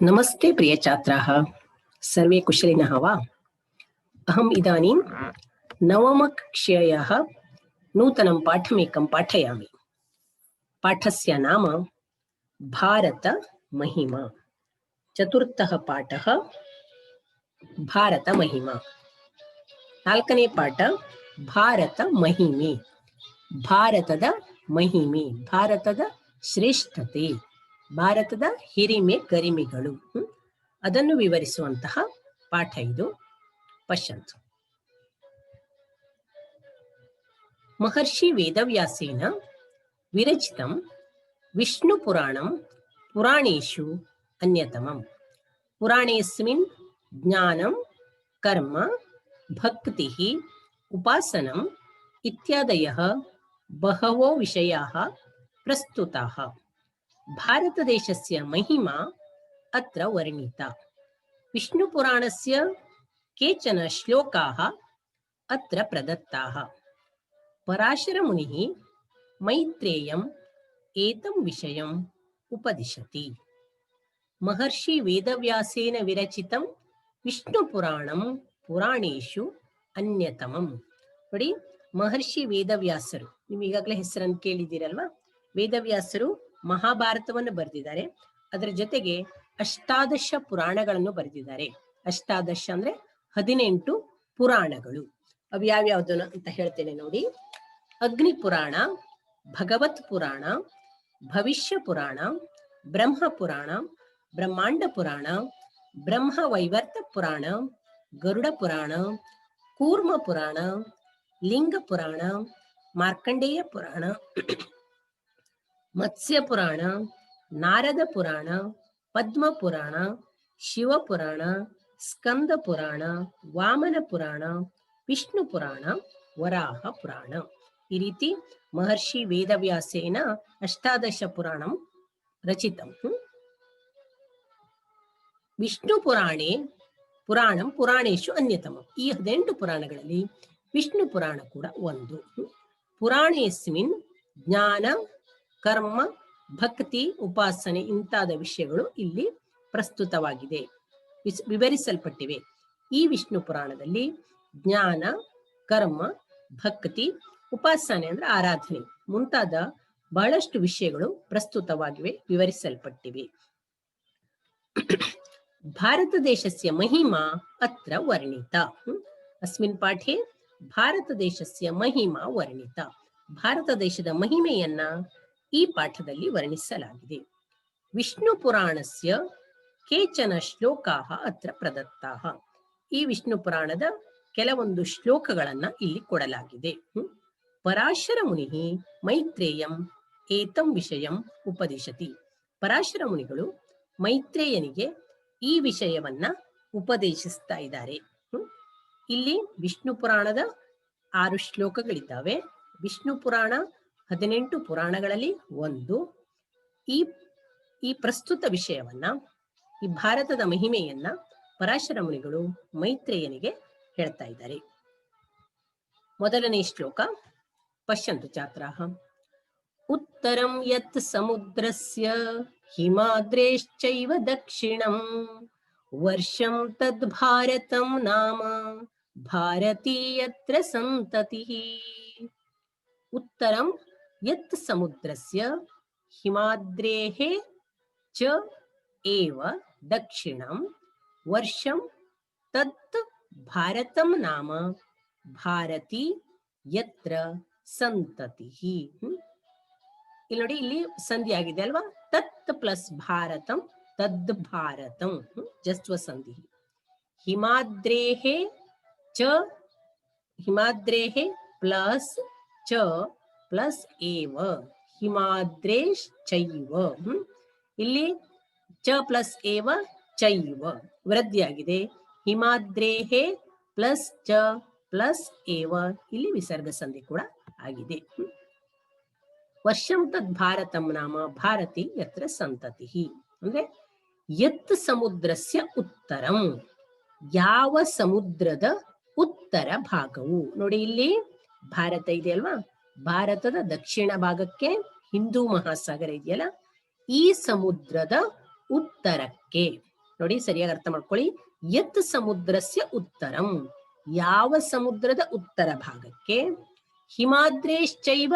नमस्ते प्रिय छात्राः, सर्वे कुशलिनः वा? अहम् इदानीं नवमकक्ष्यायाः नूतनं पाठमेकं पाठयामि। पाठस्य नाम भारतमहिमा। चतुर्थः पाठः भारतमहिमा। नाल्कने पाठ भारतमहिमे। ಭಾರತದ ಮಹಿಮೆ, ಭಾರತದ ಶ್ರೇಷ್ಠತೆ, ಭಾರತದ ಹಿರಿಮೆ ಗರಿಮೆಗಳು ಅದನ್ನು ವಿವರಿಸುವಂತಹ ಪಾಠ ಇದು. ಪಶ್ಯಂತು. ಮಹರ್ಷಿ ವೇದವ್ಯಾಸೇನ ವಿರಚಿತಂ ವಿಷ್ಣು ಪುರಾಣಂ ಪುರಾಣೇಷು ಅನ್ಯತಮಂ. ಪುರಾಣೇಸ್ಮಿನ್ ಜ್ಞಾನಂ ಕರ್ಮ ಭಕ್ತಿಃ ಉಪಾಸನಂ ಇತ್ಯಾದಯಃ ಬಹವೋ ವಿಷಯಾः ಪ್ರಸ್ತುತಾः. ಭಾರತದೇಶस्य महिमा अत्र वर्णिता. विष्णुपुराणस्य केचन श्लोकाः अत्र प्रदत्ताः. पराशरमुनिः मैत्रेयम् एतं विषयम् उपदिशति. महर्षि वेदव्यासेन विरचितं विष्णुपुराणं पुराणेषु अन्यतमं. ನೋಡಿ, ಮಹರ್ಷಿ ವೇದವ್ಯಾಸರು, ನೀವು ಈಗಾಗಲೇ ಹೆಸರನ್ನು ಕೇಳಿದ್ದೀರಲ್ವಾ? ವೇದವ್ಯಾಸರು ಮಹಾಭಾರತವನ್ನು ಬರೆದಿದ್ದಾರೆ. ಅದರ ಜೊತೆಗೆ ಅಷ್ಟಾದಶ ಪುರಾಣಗಳನ್ನು ಬರೆದಿದ್ದಾರೆ. ಅಷ್ಟಾದಶ ಅಂದ್ರೆ 18 ಪುರಾಣಗಳು. ಅವು ಯಾವ್ಯಾವ್ದು ಅಂತ ಹೇಳ್ತೇನೆ ನೋಡಿ. ಅಗ್ನಿ ಪುರಾಣ, ಭಗವತ್ ಪುರಾಣ, ಭವಿಷ್ಯ ಪುರಾಣ, ಬ್ರಹ್ಮ ಪುರಾಣ, ಬ್ರಹ್ಮಾಂಡ ಪುರಾಣ, ಬ್ರಹ್ಮ ವೈವರ್ತ ಪುರಾಣ, ಗರುಡ ಪುರಾಣ, ಕೂರ್ಮ ಪುರಾಣ, ಲಿಂಗ ಪುರಾಣ, ಮಾರ್ಕಂಡೇಯ ಪುರಾಣ, ಮತ್ಸ್ಯ ಪುರಾಣ, ನಾರದ ಪುರಾಣ, ಪದ್ಮ ಪುರಾಣ, ಶಿವ ಪುರಾಣ, ಸ್ಕಂದ ಪುರಾಣ, ವಾಮನ ಪುರಾಣ, ವಿಷ್ಣು ಪುರಾಣ, ವರಾಹ ಪುರಾಣ. ಈ ರೀತಿ ಮಹರ್ಷಿ ವೇದವ್ಯಾಸೇನ ಅಷ್ಟಾದಶ ಪುರಾಣಂ ರಚಿತಂ. ವಿಷ್ಣು ಪುರಾಣೇ ಪುರಾಣಂ ಪುರಾಣೇಶು ಅನ್ಯತಮ. ಈ 18 ಪುರಾಣಗಳಲ್ಲಿ ವಿಷ್ಣು ಪುರಾಣ ಕೂಡ ಒಂದು. ಪುರಾಣೇಸ್ಮಿನ್ ಜ್ಞಾನ ಕರ್ಮ ಭಕ್ತಿ ಉಪಾಸನೆ ಇಂತಾದ ವಿಷಯಗಳು ಇಲ್ಲಿ ಪ್ರಸ್ತುತವಾಗಿದೆ, ವಿವರಿಸಲ್ಪಟ್ಟಿವೆ. ಈ ವಿಷ್ಣು ಪುರಾಣದಲ್ಲಿ ಜ್ಞಾನ ಕರ್ಮ ಭಕ್ತಿ ಉಪಾಸನೆ ಅಂದ್ರೆ ಆರಾಧನೆ ಮುಂತಾದ ಬಹಳಷ್ಟು ವಿಷಯಗಳು ಪ್ರಸ್ತುತವಾಗಿವೆ, ವಿವರಿಸಲ್ಪಟ್ಟಿವೆ. ಭಾರತದೇಶಸ್ಯ ಮಹಿಮಾ ಅತ್ರ ವರ್ಣಿತ. ಅಸ್ಮಿನ್ ಪಾಠೆ ಭಾರತದೇಶಸ್ಯ ಮಹಿಮಾ ವರ್ಣಿತ. ಭಾರತ ದೇಶದ ಮಹಿಮೆಯನ್ನ ಈ ಪಾಠದಲ್ಲಿ ವರ್ಣಿಸಲಾಗಿದೆ. ವಿಷ್ಣು ಪುರಾಣಸ್ಯ ಕೇಚನ ಶ್ಲೋಕಾಃ ಅತ್ರ ಪ್ರದತ್ತಾಃ. ಈ ವಿಷ್ಣು ಪುರಾಣದ ಕೆಲವೊಂದು ಶ್ಲೋಕಗಳನ್ನ ಇಲ್ಲಿ ಕೊಡಲಾಗಿದೆ. ಪರಾಶರ ಮುನಿ ಮೈತ್ರೇಯಂ ಏತಂ ವಿಷಯಂ ಉಪದಿಶತಿ. ಪರಾಶರ ಮುನಿಗಳು ಮೈತ್ರೇಯನಿಗೆ ಈ ವಿಷಯವನ್ನ ಉಪದೇಶಿಸ್ತಾ ಇದ್ದಾರೆ. ಇಲ್ಲಿ ವಿಷ್ಣು ಪುರಾಣದ 6 ಶ್ಲೋಕಗಳಿದ್ದಾವೆ. ವಿಷ್ಣು ಪುರಾಣ 18 ಪುರಾಣಗಳಲ್ಲಿ ಒಂದು. ಈ ಪ್ರಸ್ತುತ ವಿಷಯವನ್ನ, ಈ ಭಾರತದ ಮಹಿಮೆಯನ್ನ ಪರಾಶರ ಮುನಿಗಳು ಮೈತ್ರೇಯನಿಗೆ ಹೇಳ್ತಾ ಇದ್ದಾರೆ. ಮೊದಲನೇ ಶ್ಲೋಕ ಪಶ್ಯಂತು ಛಾತ್ರಾಃ. ಉತ್ತರಂ ಯತ್ ಸಮುದ್ರಸ್ಯ ಹಿಮಾದ್ರೇಶ್ಚೈವ ದಕ್ಷಿಣಂ ವರ್ಷಂ ತದ್ ಭಾರತಂ ನಾಮ ಭಾರತೀ ಯತ್ರ ಸಂತತಿಃ. ಉತ್ತರಂ ಯತ್ ಸಮುದ್ರಸ್ಯ ಹಿಮಾದ್ರೇಃ ಚ ಏವ ದಕ್ಷಿಣಂ ವರ್ಷಂ ತತ್ ಭಾರತಂ ನಾಮ ಭಾರತೀ ಯತ್ರ ಸಂತತಿಃ. ಇಲ್ಲಿ ನೋಡಿ, ಇಲ್ಲಿ ಸಂಧಿ ಆಗಿದೆ ಅಲ್ವಾ? ತತ್ ಪ್ಲಸ್ ಭಾರತಂ ತದ್ ಭಾರತಂ, ಜಸ್ತ್ವ ಸಂಧಿ. ಹಿಮಾದ್ರೇಃ ಚ, ಹಿಮಾದ್ರೇಃ ಪ್ಲಸ್ ಚ ಪ್ಲಸ್ ಏವ, ಹಿಮಾದ್ರೇಶ್ ಚೈವ. ಇಲ್ಲಿ ಚ ಪ್ಲಸ್ ಏವ ಚೈವ ವೃದ್ಧಿಯಾಗಿದೆ. ಹಿಮಾದ್ರೇಃ ಪ್ಲಸ್ ಚ ಪ್ಲಸ್ ಏವ, ಇಲ್ಲಿ ವಿಸರ್ಗ ಸಂಧಿ ಕೂಡ ಆಗಿದೆ. ವರ್ಷಂ ತದ್ ಭಾರತಂ ನಾಮ ಭಾರತಿ ಯತ್ರ ಸಂತತಿ. ಅಂದ್ರೆ ಯತ್ ಸಮುದ್ರಸ್ಯ ಉತ್ತರಂ, ಯಾವ ಸಮುದ್ರದ ಉತ್ತರ ಭಾಗವು. ನೋಡಿ, ಇಲ್ಲಿ ಭಾರತ ಇದೆ ಅಲ್ವಾ? ಭಾರತದ ದಕ್ಷಿಣ ಭಾಗಕ್ಕೆ ಹಿಂದೂ ಮಹಾಸಾಗರ ಇದೆಯಲ್ಲ, ಈ ಸಮುದ್ರದ ಉತ್ತರಕ್ಕೆ. ನೋಡಿ ಸರಿಯಾಗಿ ಅರ್ಥ ಮಾಡ್ಕೊಳ್ಳಿ. ಯತ್ ಸಮುದ್ರಸ್ಯ ಉತ್ತರಂ, ಯಾವ ಸಮುದ್ರದ ಉತ್ತರ ಭಾಗಕ್ಕೆ. ಹಿಮಾದ್ರೇಶ್ಚೈವ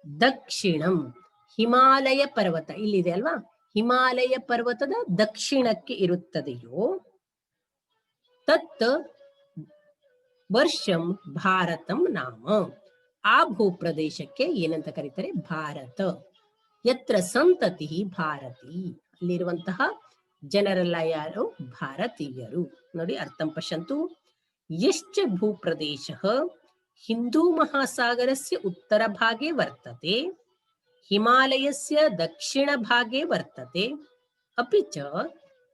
ದಕ್ಷಿಣಂ, ಹಿಮಾಲಯ ಪರ್ವತ ಇಲ್ಲಿದೆ ಅಲ್ವಾ, ಹಿಮಾಲಯ ಪರ್ವತದ ದಕ್ಷಿಣಕ್ಕೆ ಇರುತ್ತದೆಯೋ. ತತ್ ವರ್ಷಂ ಭಾರತಂ ನಾಮ, ಆ ಭೂಪ್ರದೇಶಕ್ಕೆ ಏನಂತ ಕರೀತಾರೆ, ಭಾರತ. ಯತ್ರ ಸಂತತಿ ಭಾರತಿ, ಅಲ್ಲಿರುವಂತಹ ಜನರೆಲ್ಲ ಯಾರು, ಭಾರತೀಯರು. ನೋಡಿ ಅರ್ಥಂ ಪಶ್ಯಂತು. ಯಶ್ಚ ಭೂಪ್ರದೇಶಃ ಹಿಂದೂ ಮಹಾಸಾಗರಸ್ಯ ಉತ್ತರ ಭಾಗೆ ವರ್ತತೆ, ಹಿಮಾಲಯಸ್ಯ ದಕ್ಷಿಣ ಭಾಗೆ ವರ್ತತೆ, ಅಪಿ ಚ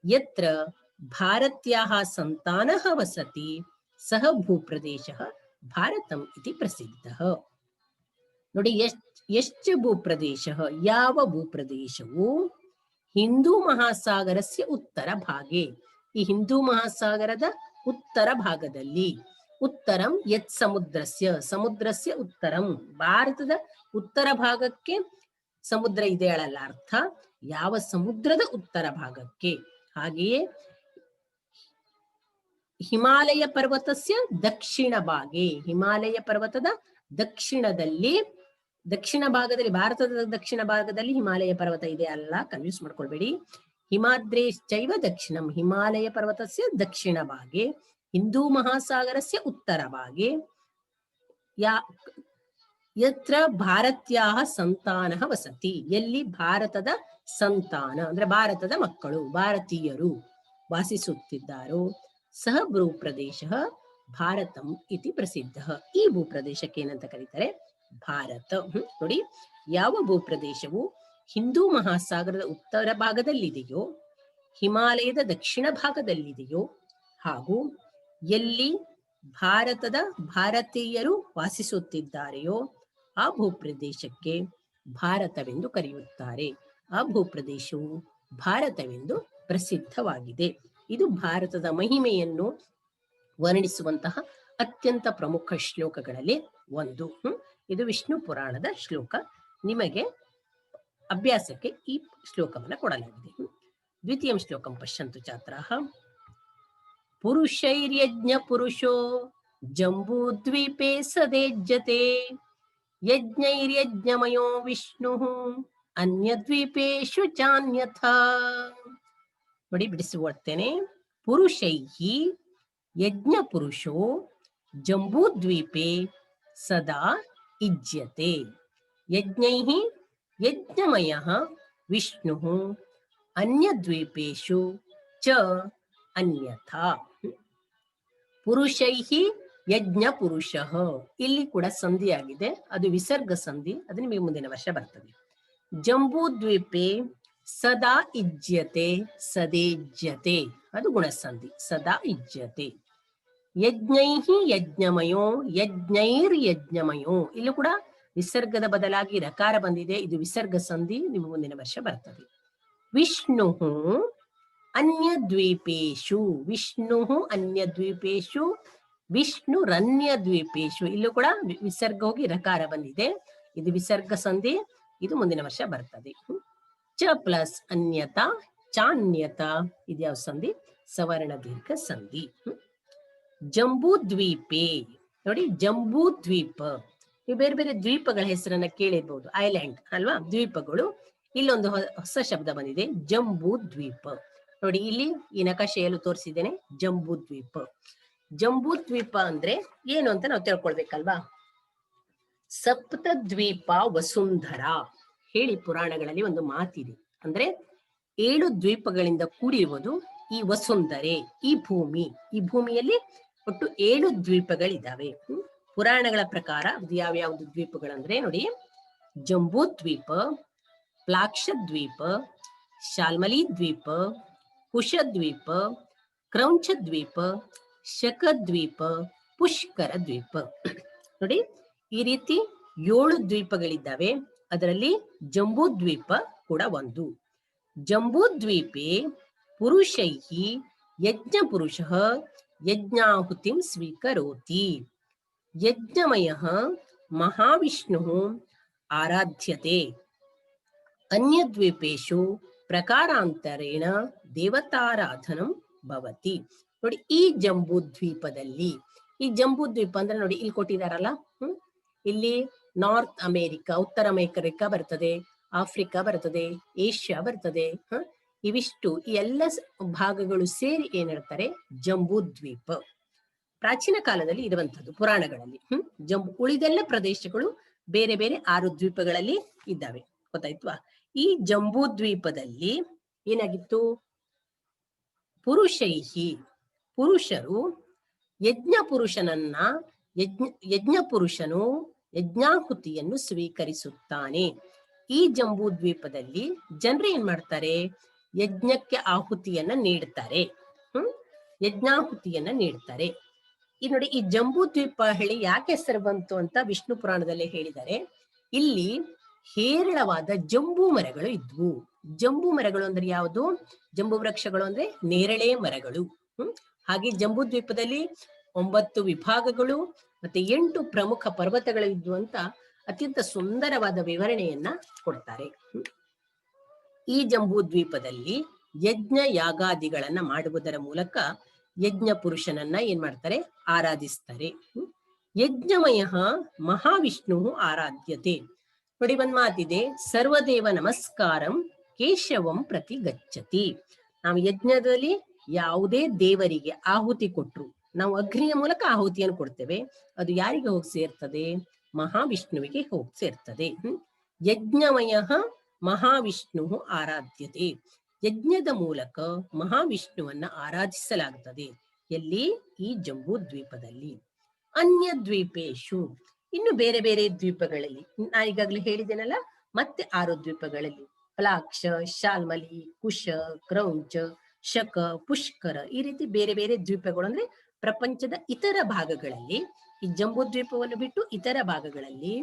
ಯತ್ರ ಭಾರತ್ಯಾಃ ಸಂತಾನಃ ವಸತಿ ಸಹ ಭೂಪ್ರದೇಶಃ ಭಾರತಂ ಇತಿ ಪ್ರಸಿದ್ಧಃ. ನೋಡಿ ಯಶ್ಚ ಭೂಪ್ರದೇಶಃ, ಯಾವ ಭೂಪ್ರದೇಶವು ಹಿಂದೂ ಮಹಾಸಾಗರಸ್ಯ ಉತ್ತರ ಭಾಗೆ, ಈ ಹಿಂದೂ ಮಹಾಸಾಗರದ ಉತ್ತರ ಭಾಗದಲ್ಲಿ. ಉತ್ತರಂ ಯತ್ ಸಮುದ್ರಸ್ಯ, ಸಮುದ್ರಸ್ಯ ಉತ್ತರಂ, ಭಾರತದ ಉತ್ತರ ಭಾಗಕ್ಕೆ ಸಮುದ್ರ ಇದೆ ಅಲ್ಲ ಅರ್ಥ, ಯಾವ ಸಮುದ್ರದ ಉತ್ತರ ಭಾಗಕ್ಕೆ. ಹಾಗೆಯೇ ಹಿಮಾಲಯ ಪರ್ವತಸ್ಯ ದಕ್ಷಿಣ ಭಾಗೆ, ಹಿಮಾಲಯ ಪರ್ವತದ ದಕ್ಷಿಣದಲ್ಲಿ, ದಕ್ಷಿಣ ಭಾಗದಲ್ಲಿ, ಭಾರತದ ದಕ್ಷಿಣ ಭಾಗದಲ್ಲಿ ಹಿಮಾಲಯ ಪರ್ವತ ಇದೆ ಅಲ್ಲ, ಕನ್ಫ್ಯೂಸ್ ಮಾಡ್ಕೊಳ್ಬೇಡಿ. ಹಿಮಾದ್ರೇಶ್ಚೈವ ದಕ್ಷಿಣಂ, ಹಿಮಾಲಯ ಪರ್ವತಸ್ಯ ದಕ್ಷಿಣ ಭಾಗೆ, ಹಿಂದೂ ಮಹಾಸಾಗರಸ್ಯ ಉತ್ತರ ಭಾಗೆ. ಯತ್ರ ಭಾರತ್ಯಾಃ ಸಂತಾನಃ ವಸತಿ, ಎಲ್ಲಿ ಭಾರತದ ಸಂತಾನ ಅಂದ್ರೆ ಭಾರತದ ಮಕ್ಕಳು, ಭಾರತೀಯರು ವಾಸಿಸುತ್ತಿದ್ದಾರೋ. ಸಹ ಭೂಪ್ರದೇಶ ಭಾರತಂ ಇತಿ ಪ್ರಸಿದ್ಧ, ಈ ಭೂಪ್ರದೇಶಕ್ಕೆ ಏನಂತ ಕರೀತಾರೆ, ಭಾರತ. ನೋಡಿ, ಯಾವ ಭೂಪ್ರದೇಶವು ಹಿಂದೂ ಮಹಾಸಾಗರದ ಉತ್ತರ ಭಾಗದಲ್ಲಿದೆಯೋ, ಹಿಮಾಲಯದ ದಕ್ಷಿಣ ಭಾಗದಲ್ಲಿದೆಯೋ, ಹಾಗೂ ಎಲ್ಲಿ ಭಾರತದ ಭಾರತೀಯರು ವಾಸಿಸುತ್ತಿದ್ದಾರೆಯೋ ಆ ಭೂಪ್ರದೇಶಕ್ಕೆ ಭಾರತವೆಂದು ಕರೆಯುತ್ತಾರೆ. ಆ ಭೂಪ್ರದೇಶವು ಭಾರತವೆಂದು ಪ್ರಸಿದ್ಧವಾಗಿದೆ. ಇದು ಭಾರತದ ಮಹಿಮೆಯನ್ನು ವರ್ಣಿಸುವಂತಹ ಅತ್ಯಂತ ಪ್ರಮುಖ ಶ್ಲೋಕಗಳಲ್ಲಿ ಒಂದು. ಇದು ವಿಷ್ಣು ಪುರಾಣದ ಶ್ಲೋಕ. ನಿಮಗೆ ಅಭ್ಯಾಸಕ್ಕೆ ಈ ಶ್ಲೋಕವನ್ನು ಕೊಡಲಾಗಿದೆ. ದ್ವಿತೀಯಂ ಶ್ಲೋಕಂ ಪಶ್ಯಂತು ಛಾತ್ರಾಃ. ಪುರುಷೈರ್ಯಜ್ಞ ಪುರುಷೋ ಜಂಬೂದ್ವೀಪೆ ಸದೇಜ್ಯತೆ, ಯಜ್ಞೈರ್ಯಜ್ಞಮಯೋ ವಿಷ್ಣುಃ ಅನ್ಯದ್ವೀಪೇಷು ಚಾನ್ಯಥಾ. ನೋಡಿ ಬಿಡಿಸಿಕೊಡ್ತೇನೆ. ಪುರುಷೈಹಿ ಯಜ್ಞ ಪುರುಷೋ ಜಂಬೂದ್ವೀಪೆ ಸದಾ ಇಜ್ಯತೆ, ಯಜ್ಞೈಹಿ ಯಜ್ಞಮಯಃ ವಿಷ್ಣುಃ ಅನ್ಯದ್ವೀಪೇಷು ಚ ಅನ್ಯಥಾ. ಪುರುಷೈಹಿ ಯಜ್ಞ ಪುರುಷಃ, ಇಲ್ಲಿ ಕೂಡ ಸಂಧಿಯಾಗಿದೆ, ಅದು ವಿಸರ್ಗ ಸಂಧಿ, ಅದು ನಿಮಗೆ ಮುಂದಿನ ವರ್ಷ ಬರ್ತದೆ. ಜಂಬೂದ್ವೀಪೆ ಸದಾ ಇಜ್ಯತೆ, ಸದೇಜ್ಯತೆ ಅದು ಗುಣಸಂಧಿ, ಸದಾ ಇಜ್ಯತೆ. ಯಜ್ಞೈಹಿ ಯಜ್ಞಮಯೋ, ಯಜ್ಞೈರ್ ಯಜ್ಞಮಯೋ, ಇಲ್ಲೂ ಕೂಡ ವಿಸರ್ಗದ ಬದಲಾಗಿ ರಕಾರ ಬಂದಿದೆ, ಇದು ವಿಸರ್ಗ ಸಂಧಿ, ನಿಮಗೆ ಮುಂದಿನ ವರ್ಷ ಬರ್ತದೆ. ವಿಷ್ಣು ಅನ್ಯದ್ವೀಪೇಶು, ವಿಷ್ಣು ಅನ್ಯದ್ವೀಪೇಶು, ವಿಷ್ಣುರನ್ಯದ್ವೀಪೇಶು, ಇಲ್ಲೂ ಕೂಡ ವಿಸರ್ಗ ಹೋಗಿ ರಕಾರ ಬಂದಿದೆ, ಇದು ವಿಸರ್ಗ ಸಂಧಿ, ಇದು ಮುಂದಿನ ವರ್ಷ ಬರ್ತದೆ. ಚ ಪ್ಲಸ್ ಅನ್ಯತಾ ಚಾನ್ಯತಾ, ಇದ್ಯಾವ ಸಂಧಿ, ಸವರ್ಣ ದೀರ್ಘ ಸಂಧಿ. ಜಂಬೂದ್ವೀಪೆ, ನೋಡಿ ಜಂಬೂದ್ವೀಪ, ನೀವು ಬೇರೆ ಬೇರೆ ದ್ವೀಪಗಳ ಹೆಸರನ್ನ ಕೇಳಿರ್ಬಹುದು, ಐಲ್ಯಾಂಡ್ ಅಲ್ವಾ, ದ್ವೀಪಗಳು. ಇಲ್ಲೊಂದು ಹೊಸ ಶಬ್ದ ಬಂದಿದೆ, ಜಂಬೂದ್ವೀಪ. ನೋಡಿ ಇಲ್ಲಿ ಈ ನಕಾಶೆಯಲ್ಲೂ ತೋರಿಸಿದ್ದೇನೆ, ಜಂಬೂದ್ವೀಪ. ಜಂಬೂದ್ವೀಪ ಅಂದ್ರೆ ಏನು ಅಂತ ನಾವು ತಿಳ್ಕೊಳ್ಬೇಕಲ್ವಾ. ಸಪ್ತದ್ವೀಪ ವಸುಂಧರ ಹೇಳಿ ಪುರಾಣಗಳಲ್ಲಿ ಒಂದು ಮಾತಿದೆ, ಅಂದ್ರೆ 7 ದ್ವೀಪಗಳಿಂದ ಕೂಡಿರುವುದು ಈ ವಸುಂಧರೆ, ಈ ಭೂಮಿ. ಈ ಭೂಮಿಯಲ್ಲಿ ಒಟ್ಟು 7 ದ್ವೀಪಗಳಿದ್ದಾವೆ. ಪುರಾಣಗಳ ಪ್ರಕಾರ ಅದು ಯಾವ್ಯಾವ್ದು ದ್ವೀಪಗಳಂದ್ರೆ ನೋಡಿ, ಜಂಬೂದ್ವೀಪ, ಪ್ಲಾಕ್ಷದ್ವೀಪ, ಶಾಲ್ಮಲಿ ದ್ವೀಪ, ಕುಶದ್ವೀಪ, ಕ್ರೌಂಚದ್ವೀಪ, ಶಕದ್ವೀಪ, ಪುಷ್ಕರ ದ್ವೀಪ. ನೋಡಿ ಈ ರೀತಿ 7 ದ್ವೀಪಗಳಿದ್ದಾವೆ, ಅದರಲ್ಲಿ ಜಂಬೂದ್ವೀಪ ಕೂಡ ಒಂದು. ಜಂಬೂದ್ವೀಪೆ ಪುರುಷೈಹಿ ಯಜ್ಞ ಪುರುಷಃ ಯಜ್ಞಾಹುತಿಂ ಸ್ವೀಕರೋತಿ, ಯಜ್ಞಮಯಃ ಮಹಾವಿಷ್ಣುಃ ಆರಾಧ್ಯತೆ, ಅನ್ಯದ್ವೀಪೇಷು ಪ್ರಕಾರಾಂತರೇಣ ದೇವತಾರಾಧನಂ ಭವತಿ. ನೋಡಿ, ಈ ಜಂಬೂ ದ್ವೀಪದಲ್ಲಿ, ಈ ಜಂಬೂ ದ್ವೀಪ ಅಂದ್ರೆ ನೋಡಿ ಇಲ್ಲಿ ಕೊಟ್ಟಿದಾರಲ್ಲ, ಇಲ್ಲಿ ನಾರ್ತ್ ಅಮೇರಿಕಾ, ಉತ್ತರ ಅಮೇರಿಕಾ ಬರ್ತದೆ, ಆಫ್ರಿಕಾ ಬರ್ತದೆ, ಏಷ್ಯಾ ಬರ್ತದೆ. ಇವಿಷ್ಟು ಈ ಎಲ್ಲ ಭಾಗಗಳು ಸೇರಿ ಏನ್ ಹೇಳ್ತಾರೆ, ಜಂಬೂ ದ್ವೀಪ. ಪ್ರಾಚೀನ ಕಾಲದಲ್ಲಿ ಇರುವಂತದ್ದು ಪುರಾಣಗಳಲ್ಲಿ. ಉಳಿದೆಲ್ಲ ಪ್ರದೇಶಗಳು ಬೇರೆ ಬೇರೆ 6 ದ್ವೀಪಗಳಲ್ಲಿ ಇದ್ದಾವೆ, ಗೊತ್ತಾಯ್ತವಾ. ಈ ಜಂಬೂ ದ್ವೀಪದಲ್ಲಿ ಏನಾಗಿತ್ತು, ಪುರುಷರು ಯಜ್ಞ ಪುರುಷನು ಯಜ್ಞಾಹುತಿಯನ್ನು ಸ್ವೀಕರಿಸುತ್ತಾನೆ. ಈ ಜಂಬೂ ದ್ವೀಪದಲ್ಲಿ ಜನರು ಏನ್ ಮಾಡ್ತಾರೆ, ಯಜ್ಞಕ್ಕೆ ಆಹುತಿಯನ್ನ ನೀಡ್ತಾರೆ, ಯಜ್ಞಾಹುತಿಯನ್ನ ನೀಡ್ತಾರೆ. ಈ ನೋಡಿ, ಈ ಜಂಬೂ ದ್ವೀಪ ಹೇಳಿ ಯಾಕೆ ಹೆಸರು ಬಂತು ಅಂತ ವಿಷ್ಣು ಪುರಾಣದಲ್ಲಿ ಹೇಳಿದ್ದಾರೆ. ಇಲ್ಲಿ ಹೇರಳವಾದ ಜಂಬೂ ಮರಗಳು ಇದ್ವು. ಜಂಬೂ ಮರಗಳು ಅಂದ್ರೆ ಯಾವುದು, ಜಂಬೂ ವೃಕ್ಷಗಳು ಅಂದ್ರೆ ನೇರಳೆ ಮರಗಳು. ಹಾಗೆ ಜಂಬೂ ದ್ವೀಪದಲ್ಲಿ 9 ವಿಭಾಗಗಳು ಮತ್ತೆ 8 ಪ್ರಮುಖ ಪರ್ವತಗಳು ಇದ್ವು ಅಂತ ಅತ್ಯಂತ ಸುಂದರವಾದ ವಿವರಣೆಯನ್ನ ಕೊಡ್ತಾರೆ. ಈ ಜಂಬೂ ದ್ವೀಪದಲ್ಲಿ ಯಜ್ಞ ಯಾಗಾದಿಗಳನ್ನ ಮಾಡುವುದರ ಮೂಲಕ ಯಜ್ಞ ಪುರುಷನನ್ನ ಏನ್ ಮಾಡ್ತಾರೆ, ಆರಾಧಿಸ್ತಾರೆ. ಯಜ್ಞಮಯ ಮಹಾವಿಷ್ಣು ಆರಾಧ್ಯತೆ. ನೋಡಿ, ಒಂದ್ ಮಾತಿದೆ, ಸರ್ವದೇವ ನಮಸ್ಕಾರಂ ಕೇಶವಂ ಪ್ರತಿ ಗಚ್ಚತಿ. ನಾವು ಯಜ್ಞದಲ್ಲಿ ಯಾವುದೇ ದೇವರಿಗೆ ಆಹುತಿ ಕೊಟ್ರು, ನಾವು ಅಗ್ನಿಯ ಮೂಲಕ ಆಹುತಿಯನ್ನು ಕೊಡ್ತೇವೆ, ಅದು ಯಾರಿಗೆ ಹೋಗಿ ಸೇರ್ತದೆ, ಮಹಾವಿಷ್ಣುವಿಗೆ ಹೋಗಿ ಸೇರ್ತದೆ. ಯಜ್ಞಮಯ ಮಹಾವಿಷ್ಣು ಆರಾಧ್ಯತೆ. ಯಜ್ಞದ ಮೂಲಕ ಮಹಾವಿಷ್ಣುವನ್ನ ಆರಾಧಿಸಲಾಗುತ್ತದೆ. ಎಲ್ಲಿ, ಈ ಜಂಬೂ ದ್ವೀಪದಲ್ಲಿ. ಅನ್ಯ ದ್ವೀಪೇಶು, ಇನ್ನು ಬೇರೆ ಬೇರೆ ದ್ವೀಪಗಳಲ್ಲಿ, ನಾ ಈಗಾಗಲೇ ಹೇಳಿದ್ದೇನಲ್ಲ, ಮತ್ತೆ 6 ದ್ವೀಪಗಳಲ್ಲಿ ಪ್ಲಾಕ್ಷ, ಶಾಲ್ಮಲಿ, ಕುಶ, ಕ್ರೌಂಚ, ಶಕ, ಪುಷ್ಕರ, ಈ ರೀತಿ ಬೇರೆ ಬೇರೆ ದ್ವೀಪಗಳು ಅಂದ್ರೆ ಪ್ರಪಂಚದ ಇತರ ಭಾಗಗಳಲ್ಲಿ, ಈ ಜಂಬೂ ದ್ವೀಪವನ್ನು ಬಿಟ್ಟು ಇತರ ಭಾಗಗಳಲ್ಲಿ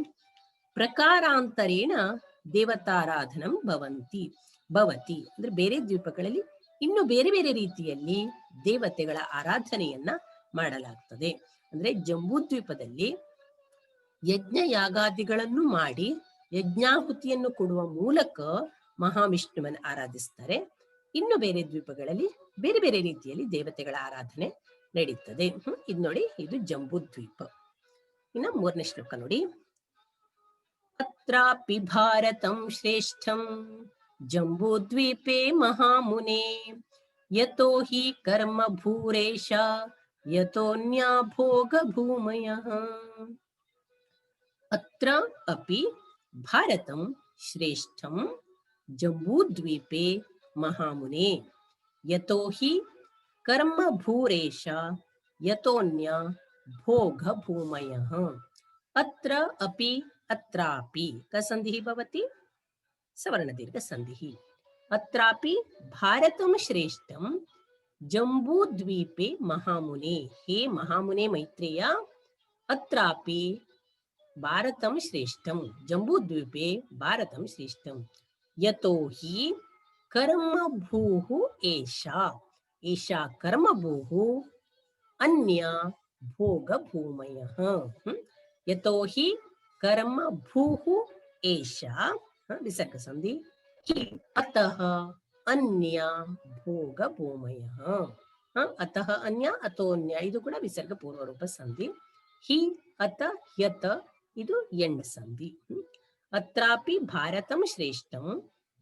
ಪ್ರಕಾರಾಂತರೇಣ ದೇವತಾರಾಧನಂ ಭವತಿ ಅಂದ್ರೆ ಬೇರೆ ದ್ವೀಪಗಳಲ್ಲಿ ಇನ್ನು ಬೇರೆ ಬೇರೆ ರೀತಿಯಲ್ಲಿ ದೇವತೆಗಳ ಆರಾಧನೆಯನ್ನ ಮಾಡಲಾಗ್ತದೆ. ಅಂದ್ರೆ ಜಂಬೂ ದ್ವೀಪದಲ್ಲಿ ಯಜ್ಞ ಯಾಗಾದಿಗಳನ್ನು ಮಾಡಿ ಯಜ್ಞಾಹುತಿಯನ್ನು ಕೊಡುವ ಮೂಲಕ ಮಹಾವಿಷ್ಣುವನ್ನು ಆರಾಧಿಸ್ತಾರೆ. ಇನ್ನು ಬೇರೆ ದ್ವೀಪಗಳಲ್ಲಿ ಬೇರೆ ಬೇರೆ ರೀತಿಯಲ್ಲಿ ದೇವತೆಗಳ ಆರಾಧನೆ ನಡೀತದೆ. ಇದು ನೋಡಿ, ಇದು ಜಂಬೂ ದ್ವೀಪ. ಇನ್ನು 3ನೇ ಶ್ಲೋಕ ನೋಡಿ. ಅತ್ರಾಪಿ ಭಾರತಂ ಶ್ರೇಷ್ಠಂ ಜಂಬೂ ದ್ವೀಪೆ ಮಹಾಮುನೆ ಯತೋ ಹಿ ಕರ್ಮ ಭೂರೇಶ ಯತೋನ್ಯ ಭೋಗ ಭೂಮಯಃ. ಅತ್ರ ಅಪಿ ಭಾರತಂ ಶ್ರೇಷ್ಠಂ ಜಂಬೂ ದ್ವೀಪೆ ಮಹಾಮುನೆ ಯತೋ ಹಿ ಕರ್ಮ ಭೂರೇಶ ಯತೋನ್ಯ ಭೋಗ ಭೂಮಯಃ. ಅತ್ರ ಅಪಿ ಅತ್ರಾಪಿ ಕಸಂಧಿ ಭವತಿ, ಸವರ್ಣ ದೀರ್ಘ ಸಂಧಿ. ಅತ್ರಾಪಿ ಭಾರತಂ ಶ್ರೇಷ್ಠಂ ಜಂಬೂ ದ್ವೀಪೆ ಮಹಾಮುನೆ. ಹೇ ಮಹಾಮುನೆ ಮೈತ್ರೇಯ, ಅತ್ರಾಪಿ ಭಾರತಂ ಶ್ರೇಷ್ಠಂ ಜಂಬೂ ದ್ವೀಪೆ ಭಾರತಂ ಶ್ರೇಷ್ಠಂ ಯತೋ ಹಿ ಕರ್ಮ ಭೂಹು ಏಷಾ ಕರ್ಮ ಭೂಹು ಅನ್ಯ ಭೋಗ ಭೂಮಯಃ. ಯತೋ ಹಿ ಕರ್ಮ ಭೂಹು ಏಷಾ ವಿಸರ್ಗ ಸಂಧಿ ಅತಃ ಅನ್ಯ ಭೋಗ ಭೂಮಯಃ. ಅತಃ ಅನ್ಯ ಅಥೋನ್ಯ ಇದು ಕೂಡ ವಿಸರ್ಗ ಪೂರ್ವ ರೂಪ ಸಂಧಿ. ಹಿ ಅತ ಯತ ಇದು ಎಂಡ್ ಸಂಧಿ. ಅತ್ರಾಪಿ ಭಾರತಂ ಶ್ರೇಷ್ಠಂ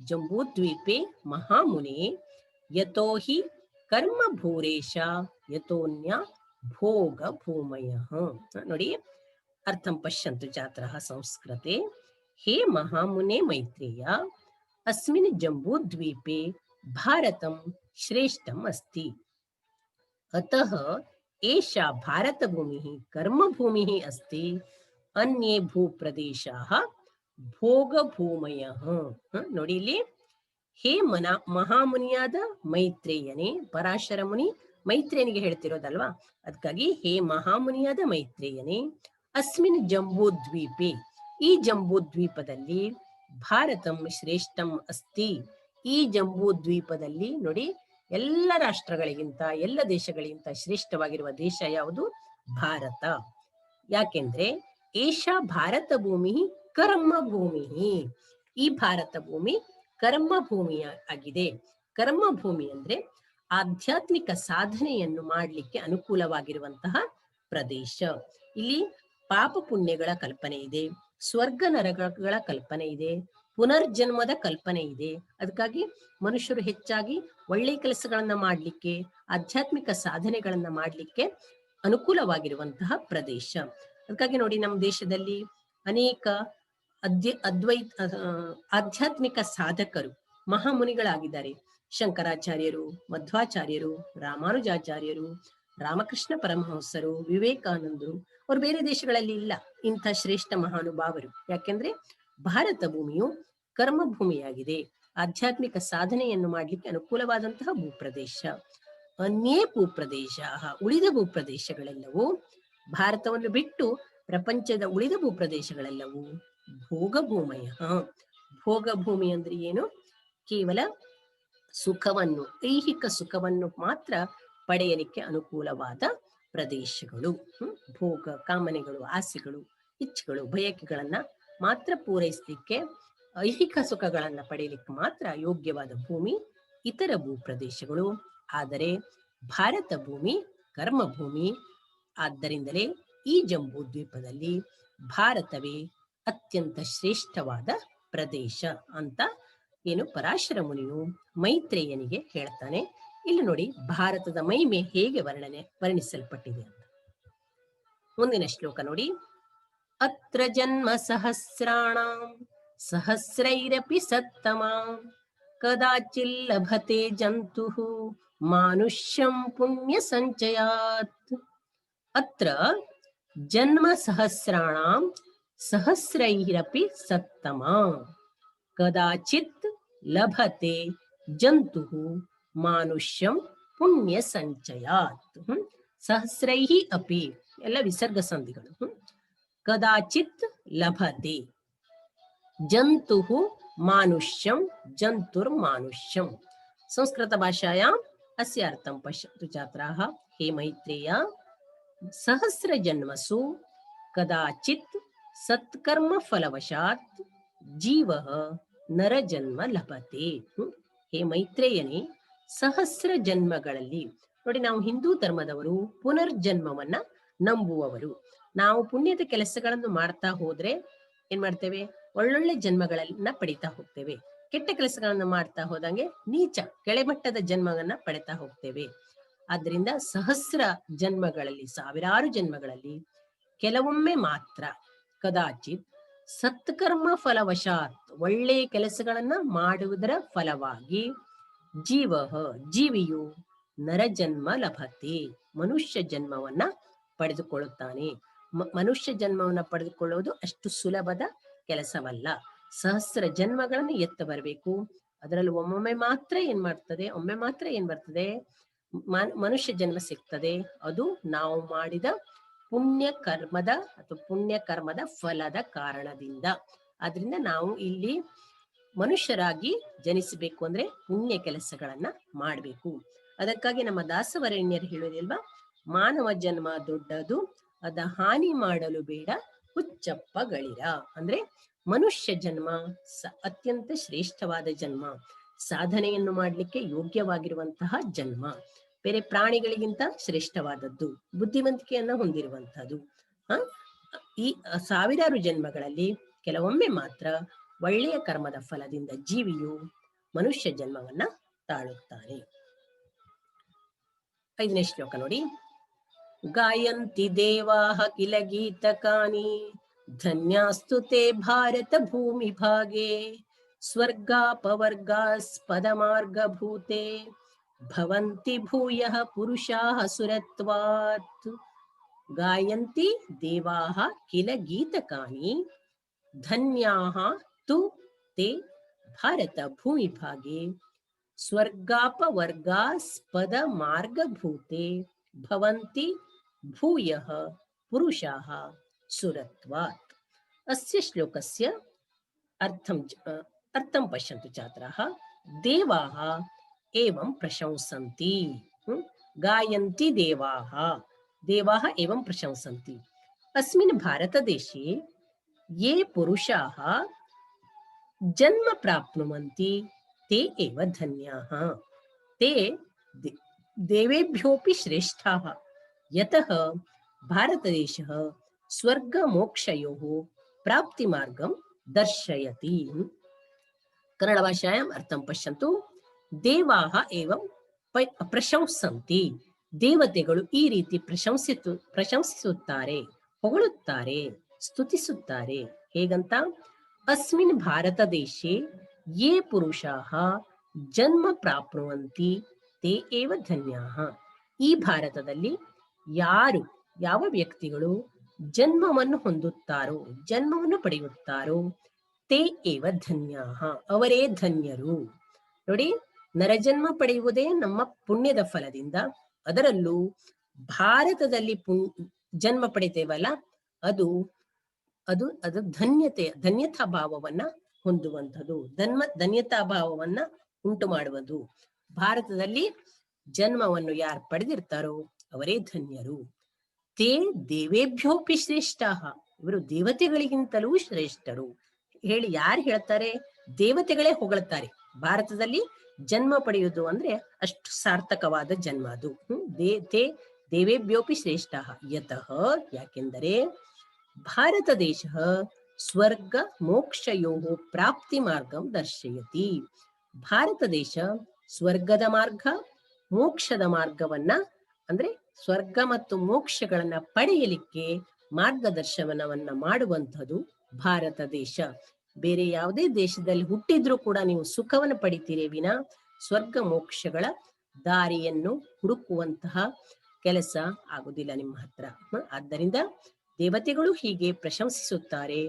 ಜಂಬೂ ದ್ವೀಪೆ ಮಹಾಮುನೆ ಯತೋ ಹಿ ಕರ್ಮ ಭೂರೇಶ ಯತೋನ್ಯ ಭೋಗ ಭೂಮಯಃ. ನೋಡಿ, ಅರ್ಥಂ ಪಶ್ಯಂತು ಛಾತ್ರಃ ಸಂಸ್ಕೃತೆ. ಹೇ ಮಹಾಮುನೆ ಮೈತ್ರೇಯ, ಅಸ್ಮಿನ್ ಜಂಬೂ ದ್ವೀಪೆ ಭಾರತಂ ಶ್ರೇಷ್ಠಂ ಅಸ್ತಿ. ಅತಃ ಏಷಾ ಭಾರತ ಭೂಮಿಃ ಕರ್ಮ ಭೂಮಿಃ ಅಸ್ತಿ. ಅನ್ಯೇ ಭೂಪ್ರದೇಶಾಃ ಭೋಗ ಭೂಮಯಃ. ನೋಡಿ ಇಲ್ಲಿ, ಹೇ ಮಹಾಮುನಿಯಾದ ಮೈತ್ರೇಯನೇ, ಪರಾಶರ ಮುನಿ ಮೈತ್ರೇಯನಿಗೆ ಹೇಳ್ತಿರೋದಲ್ವಾ, ಅದಕ್ಕಾಗಿ ಹೇ ಮಹಾಮುನಿಯಾದ ಮೈತ್ರೇಯನೇ, ಅಸ್ಮಿನ್ ಜಂಬೂ ದ್ವೀಪೆ ಈ ಜಂಬೂ ದ್ವೀಪದಲ್ಲಿ ಭಾರತಂ ಶ್ರೇಷ್ಠಂ ಅಸ್ತಿ. ಈ ಜಂಬೂ ದ್ವೀಪದಲ್ಲಿ ನೋಡಿ, ಎಲ್ಲ ರಾಷ್ಟ್ರಗಳಿಗಿಂತ ಎಲ್ಲ ದೇಶಗಳಿಗಿಂತ ಶ್ರೇಷ್ಠವಾಗಿರುವ ದೇಶ ಯಾವುದು? ಭಾರತ. ಯಾಕೆಂದ್ರೆ ಏಷಾ ಭಾರತ ಭೂಮಿ ಕರ್ಮ ಭೂಮಿ, ಈ ಭಾರತ ಭೂಮಿ ಕರ್ಮ ಭೂಮಿಯ ಆಗಿದೆ. ಕರ್ಮ ಭೂಮಿ ಅಂದ್ರೆ ಆಧ್ಯಾತ್ಮಿಕ ಸಾಧನೆಯನ್ನು ಮಾಡಲಿಕ್ಕೆ ಅನುಕೂಲವಾಗಿರುವಂತಹ ಪ್ರದೇಶ. ಇಲ್ಲಿ ಪಾಪ ಪುಣ್ಯಗಳ ಕಲ್ಪನೆ ಇದೆ, ಸ್ವರ್ಗ ನರಕಗಳ ಕಲ್ಪನೆ ಇದೆ, ಪುನರ್ಜನ್ಮದ ಕಲ್ಪನೆ ಇದೆ. ಅದಕ್ಕಾಗಿ ಮನುಷ್ಯರು ಹೆಚ್ಚಾಗಿ ಒಳ್ಳೆಯ ಕೆಲಸಗಳನ್ನ ಮಾಡಲಿಕ್ಕೆ, ಆಧ್ಯಾತ್ಮಿಕ ಸಾಧನೆಗಳನ್ನ ಮಾಡಲಿಕ್ಕೆ ಅನುಕೂಲವಾಗಿರುವಂತಹ ಪ್ರದೇಶ. ಅದಕ್ಕಾಗಿ ನೋಡಿ, ನಮ್ಮ ದೇಶದಲ್ಲಿ ಅನೇಕ ಆಧ್ಯಾತ್ಮಿಕ ಸಾಧಕರು ಮಹಾಮುನಿಗಳಾಗಿದ್ದಾರೆ. ಶಂಕರಾಚಾರ್ಯರು, ಮಧ್ವಾಚಾರ್ಯರು, ರಾಮಾನುಜಾಚಾರ್ಯರು, ರಾಮಕೃಷ್ಣ ಪರಮಹಂಸರು, ವಿವೇಕಾನಂದರು. ಅವರು ಬೇರೆ ದೇಶಗಳಲ್ಲಿ ಇಲ್ಲ ಇಂಥ ಶ್ರೇಷ್ಠ ಮಹಾನುಭಾವರು. ಯಾಕೆಂದ್ರೆ ಭಾರತ ಭೂಮಿಯು ಕರ್ಮ ಭೂಮಿಯಾಗಿದೆ, ಆಧ್ಯಾತ್ಮಿಕ ಸಾಧನೆಯನ್ನು ಮಾಡಲಿಕ್ಕೆ ಅನುಕೂಲವಾದಂತಹ ಭೂಪ್ರದೇಶ. ಅನ್ಯೇ ಭೂಪ್ರದೇಶ, ಉಳಿದ ಭೂಪ್ರದೇಶಗಳೆಲ್ಲವೂ, ಭಾರತವನ್ನು ಬಿಟ್ಟು ಪ್ರಪಂಚದ ಉಳಿದ ಭೂಪ್ರದೇಶಗಳೆಲ್ಲವೂ ಭೋಗಭೂಮಯ. ಭೋಗಭೂಮಿ ಅಂದ್ರೆ ಏನು? ಕೇವಲ ಸುಖವನ್ನು, ಐಹಿಕ ಸುಖವನ್ನು ಮಾತ್ರ ಪಡೆಯಲಿಕ್ಕೆ ಅನುಕೂಲವಾದ ಪ್ರದೇಶಗಳು. ಭೋಗ, ಕಾಮನೆಗಳು, ಆಸೆಗಳು, ಇಚ್ಛೆಗಳು, ಬಯಕೆಗಳನ್ನ ಮಾತ್ರ ಪೂರೈಸಲಿಕ್ಕೆ, ಐಹಿಕ ಸುಖಗಳನ್ನ ಪಡೆಯಲಿಕ್ಕೆ ಮಾತ್ರ ಯೋಗ್ಯವಾದ ಭೂಮಿ ಇತರ ಭೂಪ್ರದೇಶಗಳು. ಆದರೆ ಭಾರತ ಭೂಮಿ ಕರ್ಮಭೂಮಿ. ಆದ್ದರಿಂದಲೇ ಈ ಜಂಬೂ ದ್ವೀಪದಲ್ಲಿ ಭಾರತವೇ ಅತ್ಯಂತ ಶ್ರೇಷ್ಠವಾದ ಪ್ರದೇಶ ಅಂತ ಏನು ಪರಾಶರ ಮುನಿಯು ಮೈತ್ರೇಯನಿಗೆ ಹೇಳ್ತಾನೆ. ಇಲ್ಲಿ ನೋಡಿ, ಭಾರತದ ಮಹಿಮೆ ಹೇಗೆ ವರ್ಣಿಸಲ್ಪಟ್ಟಿದೆ ಅಂತ. ಮುಂದಿನ ಶ್ಲೋಕ ನೋಡಿ. ಅತ್ರ ಜನ್ಮ ಸಹಸ್ರಾಣಾಂ ಸಹಸ್ರೈರಪಿ ಸತ್ತಮಾಂ ಕದಾಚಿಲ್ ಲಭತೆ ಜಂತುಃ ಮಾನುಷ್ಯಂ ಪುಣ್ಯ ಸಂಚಯಾತ್. ಅತ್ರ ಜನ್ಮ ಸಹಸ್ರಾಣಾಂ ಸಹಸ್ರೈರಪಿ ಸತ್ತಮಾಂ ಕದಾಚಿತ್ ಲಭತೆ ಜಂತುಃ ಮಾನುಷ್ಯಂ ಪುಣ್ಯ ಸಂಚಯಾತ್. ಸಹಸ್ರೈಹಿ ಅಪಿ ಎಲ್ಲ ವಿಸರ್ಗ ಸಂಧಿಗಳು. ಕದಾಚಿತ್ ಲಭತೆ ಜಂತುಃ ಮಾನುಷ್ಯಂ ಜಂತುರ್ಮಾನುಷ್ಯಂ. ಸಂಸ್ಕೃತ ಭಾಷಾಯಾಂ ಅಸ್ಯ ಅರ್ಥಂ ಪಶ್ಯन्तु ಛಾತ್ರಾಃ. ಹೇ ಮೈತ್ರೇಯ, ಸಹಸ್ರ ಜನ್ಮಸು ಕದಾಚಿತ್ ಸತ್ಕರ್ಮ ಫಲವಶಾತ್ ಜೀವಃ ನರಜನ್ಮ ಲಭತೆ. ಹೇ ಮೈತ್ರೇಯನೇ, ಸಹಸ್ರ ಜನ್ಮಗಳಲ್ಲಿ ನೋಡಿ, ನಾವು ಹಿಂದೂ ಧರ್ಮದವರು ಪುನರ್ಜನ್ಮವನ್ನ ನಂಬುವವರು. ನಾವು ಪುಣ್ಯದ ಕೆಲಸಗಳನ್ನು ಮಾಡ್ತಾ ಹೋದ್ರೆ ಏನ್ ಮಾಡ್ತೇವೆ? ಒಳ್ಳೊಳ್ಳೆ ಜನ್ಮಗಳನ್ನ ಪಡಿತಾ ಹೋಗ್ತೇವೆ. ಕೆಟ್ಟ ಕೆಲಸಗಳನ್ನ ಮಾಡ್ತಾ ಹೋದಂಗೆ ನೀಚ, ಕೆಳಮಟ್ಟದ ಜನ್ಮವನ್ನ ಪಡಿತಾ ಹೋಗ್ತೇವೆ. ಆದ್ರಿಂದ ಸಹಸ್ರ ಜನ್ಮಗಳಲ್ಲಿ, ಸಾವಿರಾರು ಜನ್ಮಗಳಲ್ಲಿ ಕೆಲವೊಮ್ಮೆ ಮಾತ್ರ ಕದಾಚಿತ್ ಸತ್ಕರ್ಮ ಫಲವಶಾತ್, ಒಳ್ಳೆಯ ಕೆಲಸಗಳನ್ನ ಮಾಡುವುದರ ಫಲವಾಗಿ ಜೀವಿಯು ನರಜನ್ಮ ಲಭತೆ, ಮನುಷ್ಯ ಜನ್ಮವನ್ನ ಪಡೆದುಕೊಳ್ಳುತ್ತಾನೆ. ಮನುಷ್ಯ ಜನ್ಮವನ್ನ ಪಡೆದುಕೊಳ್ಳುವುದು ಅಷ್ಟು ಸುಲಭದ ಕೆಲಸವಲ್ಲ. ಸಹಸ್ರ ಜನ್ಮಗಳನ್ನು ಎತ್ತ ಬರಬೇಕು. ಅದರಲ್ಲಿ ಒಮ್ಮೆ ಮಾತ್ರ ಏನ್ ಬರ್ತದೆ? ಮನುಷ್ಯ ಜನ್ಮ ಸಿಗ್ತದೆ. ಅದು ನಾವು ಮಾಡಿದ ಪುಣ್ಯ ಕರ್ಮದ ಫಲದ ಕಾರಣದಿಂದ. ಆದ್ರಿಂದ ನಾವು ಇಲ್ಲಿ ಮನುಷ್ಯರಾಗಿ ಜನಿಸಬೇಕು ಅಂದ್ರೆ ಪುಣ್ಯ ಕೆಲಸಗಳನ್ನ ಮಾಡಬೇಕು. ಅದಕ್ಕಾಗಿ ನಮ್ಮ ದಾಸವರೇಣ್ಯರು ಹೇಳೋದಿಲ್ವಾ, ಮಾನವ ಜನ್ಮ ದೊಡ್ಡದು, ಅದ ಹಾನಿ ಮಾಡಲು ಬೇಡ ಹುಚ್ಚಪ್ಪಗಳಿರ. ಅಂದ್ರೆ ಮನುಷ್ಯ ಜನ್ಮ ಅತ್ಯಂತ ಶ್ರೇಷ್ಠವಾದ ಜನ್ಮ, ಸಾಧನೆಯನ್ನು ಮಾಡಲಿಕ್ಕೆ ಯೋಗ್ಯವಾಗಿರುವಂತಹ ಜನ್ಮ, ಬೇರೆ ಪ್ರಾಣಿಗಳಿಗಿಂತ ಶ್ರೇಷ್ಠವಾದದ್ದು, ಬುದ್ಧಿವಂತಿಕೆಯನ್ನ ಹೊಂದಿರುವಂತಹದ್ದು. ಈ ಸಾವಿರಾರು ಜನ್ಮಗಳಲ್ಲಿ ಕೆಲವೊಮ್ಮೆ ಮಾತ್ರ ಒಳ್ಳೆಯ ಕರ್ಮದ ಫಲದಿಂದ ಜೀವಿಯು ಮನುಷ್ಯ ಜನ್ಮವನ್ನ ತಾಳುತ್ತಾನೆ. 5ನೇ ಶ್ಲೋಕ ನೋಡಿ. ಗಾಯಂತಿ ದೇವಾಃ ಕಿಲ ಗೀತಕಾನಿ ಧನ್ಯಾಸ್ತು ತೇ ಭಾರತ ಭೂಮಿ ಭಾಗೆ ಸ್ವರ್ಗಾಪವರ್ಗಾಸ್ಪದಮಾರ್ಗಭೂತೆ ಭವಂತಿ ಭೂಯಃ ಪುರುಷಾಃ ಸುರತ್ವಾತ್. ಗಾಯಂತಿ ದೇವಾಃ ಕಿಲ ಗೀತಕಾನಿ ಧನ್ಯಾಃ ತು ತೇ ಭಾರತ ಭೂಮಿ ಭಾಗೆ ಸ್ವರ್ಗಾಪವರ್ಗಾಸ್ಪದ ಮಾರ್ಗಭೂತೆ ಭವಂತಿ ಭೂಯಃ ಪುರುಷಾಃ ಸುರತ್ವಾತ್. ಅಸ್ಯ ಶ್ಲೋಕಸ್ಯ ಅರ್ಥಂ ಪಶ್ಯन्तु ಛಾತ್ರಾಃ. ದೇವಾಃ ಏವಂ ಪ್ರಶಂಸಂತಿ. ಗಾಯಂತಿ ದೇವಾಃ ಏವಂ ಪ್ರಶಂಸಂತಿ. अस्मिन् भारतदेशे ये पुरुषाः ಜನ್ಮ ಪ್ರಾಪ್ನುವಂತಿ ತೇ ಏವ ಧನ್ಯಾಃ ತೇ ದೇವೇಭ್ಯೋಪಿ ಶ್ರೇಷ್ಠಾಃ ಯತಃ ಭಾರತದೇಶಃ ಸ್ವರ್ಗ ಮೋಕ್ಷಯೋಃ ಪ್ರಾಪ್ತಿ ಮಾರ್ಗಂ ದರ್ಶಯತಿ. ಕನ್ನಡ ಭಾಷಾಯಾಂ ಅರ್ಥಂ ಪಶ್ಯಂತು. ದೇವಾಃ ಏವಂ ಪ್ರಶಂಸಂತಿ. ದೇವತೆಗಳು ಈ ರೀತಿ ಪ್ರಶಂಸಿಸುತ್ತಾರೆ, ಹೊಗಳುತ್ತಾರೆ, ಸ್ತುತಿಸುತ್ತಾರೆ. ಹೇಗಂತ? ಅಸ್ಮಿನ್ ಭಾರತ ದೇಶೇ ಯೇ ಪುರುಷಾಃ ಜನ್ಮ ಪ್ರಾಪ್ನುವಂತಿ ತೇ ಏವ ಧನ್ಯಾಃ. ಈ ಭಾರತದಲ್ಲಿ ಯಾವ ವ್ಯಕ್ತಿಗಳು ಜನ್ಮವನ್ನು ಹೊಂದುತ್ತಾರೋ, ಜನ್ಮವನ್ನು ಪಡೆಯುತ್ತಾರೋ, ತೇ ಏವ ಧನ್ಯಾಃ, ಅವರೇ ಧನ್ಯರು. ನೋಡಿ, ನರಜನ್ಮ ಪಡೆಯುವುದೇ ನಮ್ಮ ಪುಣ್ಯದ ಫಲದಿಂದ. ಅದರಲ್ಲೂ ಭಾರತದಲ್ಲಿ ಜನ್ಮ ಪಡಿತೇವಲ್ಲ, ಅದು ಅದು ಅದು ಧನ್ಯತಾ ಭಾವವನ್ನ ಹೊಂದುವಂಥದ್ದು, ಧನ್ಯತಾ ಭಾವವನ್ನ ಉಂಟು ಮಾಡುವುದು. ಭಾರತದಲ್ಲಿ ಜನ್ಮವನ್ನು ಯಾರು ಪಡೆದಿರ್ತಾರೋ ಅವರೇ ಧನ್ಯರು. ತೇ ದೇವೇಭ್ಯೋಪಿ ಶ್ರೇಷ್ಠಾಃ, ಇವರು ದೇವತೆಗಳಿಗಿಂತಲೂ ಶ್ರೇಷ್ಠರು. ಹೇಳಿ ಯಾರು ಹೇಳ್ತಾರೆ? ದೇವತೆಗಳೇ ಹೊಗಳ್ತಾರೆ. ಭಾರತದಲ್ಲಿ ಜನ್ಮ ಪಡೆಯುವುದು ಅಂದ್ರೆ ಅಷ್ಟು ಸಾರ್ಥಕವಾದ ಜನ್ಮ ಅದು. ತೇ ದೇವೇಭ್ಯೋಪಿ ಶ್ರೇಷ್ಠಾಃ ಯತಃ, ಯಾಕೆಂದರೆ ಭಾರತ ದೇಶ ಸ್ವರ್ಗ ಮೋಕ್ಷಯೋಃ ಪ್ರಾಪ್ತಿ ಮಾರ್ಗಂ ದರ್ಶಯತಿ. ಭಾರತ ದೇಶ ಸ್ವರ್ಗದ ಮಾರ್ಗ, ಮೋಕ್ಷದ ಮಾರ್ಗವನ್ನ, ಅಂದ್ರೆ ಸ್ವರ್ಗ ಮತ್ತು ಮೋಕ್ಷಗಳನ್ನ ಪಡೆಯಲಿಕ್ಕೆ ಮಾರ್ಗದರ್ಶನವನ್ನ ಮಾಡುವಂಥದ್ದು ಭಾರತ ದೇಶ. ಬೇರೆ ಯಾವುದೇ ದೇಶದಲ್ಲಿ ಹುಟ್ಟಿದ್ರೂ ಕೂಡ ನೀವು ಸುಖವನ್ನು ಪಡಿತೀರಿ ವಿನಾ ಸ್ವರ್ಗ ಮೋಕ್ಷಗಳ ದಾರಿಯನ್ನು ಹುಡುಕುವಂತಹ ಕೆಲಸ ಆಗುದಿಲ್ಲ ನಿಮ್ಮ ಹತ್ರ. ಆದ್ದರಿಂದ ದೇವತೆಗಳು ಹೀಗೆ ಪ್ರಶಂಸಿಸುತ್ತಾರೆ.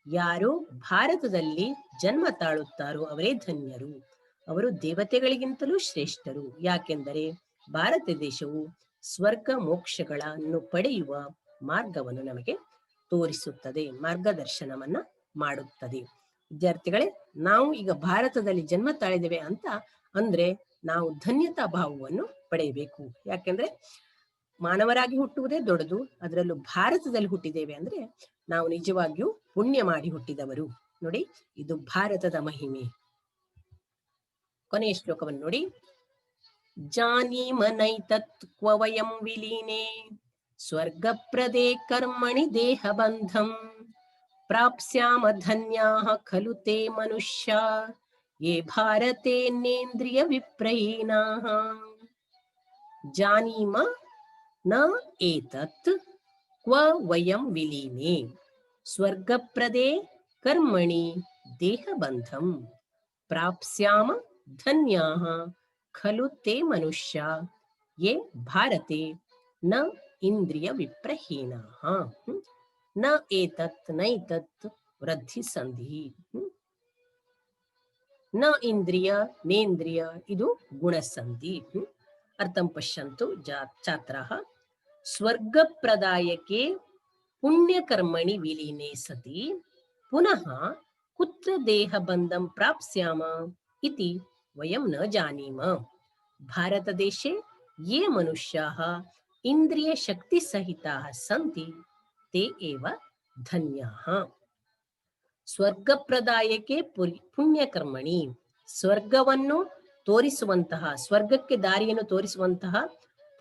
ಯಾರು ಭಾರತದಲ್ಲಿ ಜನ್ಮ ತಾಳುತ್ತಾರೋ ಅವರೇ ಧನ್ಯರು, ಅವರು ದೇವತೆಗಳಿಗಿಂತಲೂ ಶ್ರೇಷ್ಠರು. ಯಾಕೆಂದರೆ ಭಾರತ ದೇಶವು ಸ್ವರ್ಗ ಮೋಕ್ಷಗಳನ್ನು ಪಡೆಯುವ ಮಾರ್ಗವನ್ನು ನಮಗೆ ತೋರಿಸುತ್ತದೆ, ಮಾರ್ಗದರ್ಶನವನ್ನ ಮಾಡುತ್ತದೆ. ವಿದ್ಯಾರ್ಥಿಗಳೇ, ನಾವು ಈಗ ಭಾರತದಲ್ಲಿ ಜನ್ಮ ತಾಳಿದ್ದೇವೆ ಅಂತ ಅಂದ್ರೆ ನಾವು ಧನ್ಯತಾ ಭಾವವನ್ನು ಪಡೆಯಬೇಕು. ಯಾಕೆಂದ್ರೆ ಮಾನವರಾಗಿ ಹುಟ್ಟುವುದೇ ದೊಡ್ಡದು, ಅದರಲ್ಲೂ ಭಾರತದಲ್ಲಿ ಹುಟ್ಟಿದ್ದೇವೆ ಅಂದ್ರೆ ನಾವು ನಿಜವಾಗಿಯೂ ಪುಣ್ಯ ಮಾಡಿ ಹುಟ್ಟಿದವರು. ನೋಡಿ, ಇದು ಭಾರತದ ಮಹಿಮೆ. ಕೊನೆಯ ಶ್ಲೋಕವನ್ನು ನೋಡಿ. ಜಾನೀಮ ನೈತತ್ ಕ್ವ ವಯಂ ವಿಲೀನೆ ಸ್ವರ್ಗಪ್ರದೇ ಕರ್ಮಣಿ ದೇಹ ಬಂಧಂ ಪ್ರಾಪ್ಸ್ಯಾಮ ಧನ್ಯಾಃ ಖಲು ತೇ ಮನುಷ್ಯ ಯೇ ಭಾರತೇನೇಂದ್ರಿಯ ವಿಪ್ರಯೀಣಾಃ. ಜಾನೀಮ ನ ಏತತ್ ಕ್ವ ವಯಂ ವಿಲೀನೆ ಸ್ವರ್ಗಪ್ರದೇ ಕರ್ಮಣಿ ದೇಹ ಬಂಧಂ ಪ್ರಾಪ್ಸ್ಯಾಮ ಧನ್ಯಾಃ ಖಲು ತೇ ಮನುಷ್ಯ ಯೇ ಭಾರತೆ ನ ಇಂದ್ರಿಯ ವಿಪ್ರಹೀನಾಃ. ನ ಏತತ್ ನೈತತ್ ವೃದ್ಧಿ ಸಂಧಿ. ನ ಇಂದ್ರಿಯ ನೇಂದ್ರಿಯ ಇದು ಗುಣಸಂಧಿ. ಅರ್ಥಂ ಪಶ್ಯಂತು ಛಾತ್ರಾಃ. ಸ್ವರ್ಗಪ್ರದಾಯಕೆ ಪುಣ್ಯಕರ್ಮಣಿ ವಿಲೀನೆ ಸತಿ ಪುನಃ ಕುತ್ರ ದೇಹ ಬಂಧಂ ಪ್ರಾಪ್ಸ್ಯಾಮ ಇತಿ ವಯಂ ನ ಜಾನೀಮ. ಭಾರತ ದೇಶೆ ಯೇ ಮನುಷ್ಯಾಃ ಇಂದ್ರಿಯ ಶಕ್ತಿ ಸಹಿತಾಃ ಸಂತಿ ತೇ ಏವ ಧನ್ಯಾಃ. ಸ್ವರ್ಗಪ್ರದಾಯಕೆ ಪುಣ್ಯಕರ್ಮಣಿ, ಸ್ವರ್ಗವನ್ನು ತೋರಿಸುವಂತಹ, ಸ್ವರ್ಗಕ್ಕೆ ದಾರಿಯನ್ನು ತೋರಿಸುವಂತಹ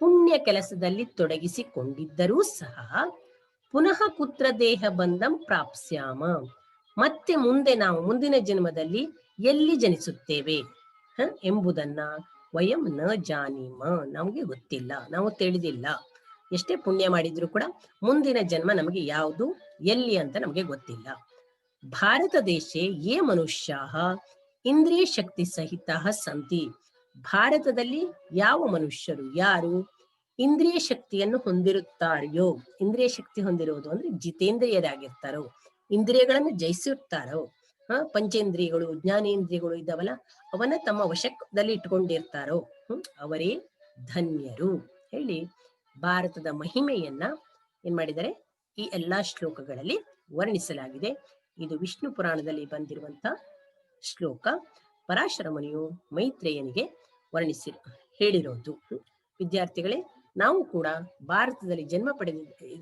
ಪುಣ್ಯ ಕೆಲಸದಲ್ಲಿ ತೊಡಗಿಸಿಕೊಂಡಿದ್ದರೂ ಸಹ ಪುನಃ ಕುತ್ರ ದೇಹ ಬಂಧಂ ಪ್ರಾಪ್ಸ್ಯಾಮ, ಮತ್ತೆ ಮುಂದೆ ನಾವು ಮುಂದಿನ ಜನ್ಮದಲ್ಲಿ ಎಲ್ಲಿ ಜನಿಸುತ್ತೇವೆ ಎಂಬುದನ್ನ ವಯಂ ನ ಜಾನೀಮ, ನಮಗೆ ಗೊತ್ತಿಲ್ಲ, ನಾವು ತಿಳಿದಿಲ್ಲ. ಎಷ್ಟೇ ಪುಣ್ಯ ಮಾಡಿದ್ರು ಕೂಡ ಮುಂದಿನ ಜನ್ಮ ನಮಗೆ ಯಾವುದು ಎಲ್ಲಿ ಅಂತ ನಮಗೆ ಗೊತ್ತಿಲ್ಲ. ಭಾರತ ದೇಶೆ ಯೇ ಮನುಷ್ಯಾಃ ಇಂದ್ರಿಯ ಶಕ್ತಿ ಸಹಿತಾಃ ಸಂತಿ. ಭಾರತದಲ್ಲಿ ಯಾವ ಮನುಷ್ಯರು ಯಾರು ಇಂದ್ರಿಯ ಶಕ್ತಿಯನ್ನು ಹೊಂದಿರುತ್ತಾರೆಯೋ, ಇಂದ್ರಿಯ ಶಕ್ತಿ ಹೊಂದಿರುವುದು ಅಂದ್ರೆ ಜಿತೇಂದ್ರಿಯರಾಗಿರ್ತಾರೋ, ಇಂದ್ರಿಯಗಳನ್ನು ಜಯಿಸಿರ್ತಾರೋ, ಪಂಚೇಂದ್ರಿಯಗಳು ಜ್ಞಾನೇಂದ್ರಿಯಗಳು ಇದ್ದಾವಲ್ಲ ಅವನ್ನ ತಮ್ಮ ವಶದಲ್ಲಿ ಇಟ್ಕೊಂಡಿರ್ತಾರೋ ಅವರೇ ಧನ್ಯರು ಹೇಳಿ ಭಾರತದ ಮಹಿಮೆಯನ್ನ ಏನ್ ಮಾಡಿದರೆ ಈ ಎಲ್ಲಾ ಶ್ಲೋಕಗಳಲ್ಲಿ ವರ್ಣಿಸಲಾಗಿದೆ. ಇದು ವಿಷ್ಣು ಪುರಾಣದಲ್ಲಿ ಬಂದಿರುವಂತ ಶ್ಲೋಕ. ಪರಾಶರ ಮುನಿಯು ಮೈತ್ರೇಯನಿಗೆ ಹೇಳಿರೋದು. ವಿದ್ಯಾರ್ಥಿಗಳೇ, ನಾವು ಕೂಡ ಭಾರತದಲ್ಲಿ ಜನ್ಮ ಪಡೆದ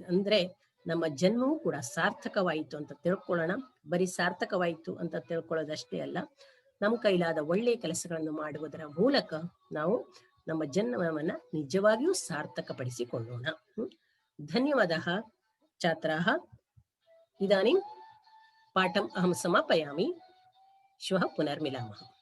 ಅಂದ್ರೆ ನಮ್ಮ ಜನ್ಮವೂ ಕೂಡ ಸಾರ್ಥಕವಾಯಿತು ಅಂತ ತಿಳ್ಕೊಳ್ಳೋಣ. ಬರೀ ಸಾರ್ಥಕವಾಯಿತು ಅಂತ ತಿಳ್ಕೊಳ್ಳೋದಷ್ಟೇ ಅಲ್ಲ, ನಮ್ಮ ಕೈಲಾದ ಒಳ್ಳೆಯ ಕೆಲಸಗಳನ್ನು ಮಾಡುವುದರ ಮೂಲಕ ನಾವು ನಮ್ಮ ಜನ್ಮವನ್ನ ನಿಜವಾಗಿಯೂ ಸಾರ್ಥಕಪಡಿಸಿಕೊಳ್ಳೋಣ. ಧನ್ಯವಾದः ಛಾತ್ರಾः. इदानीं पाठम् अहं समापयामि. श्वः पुनर्मिलामः.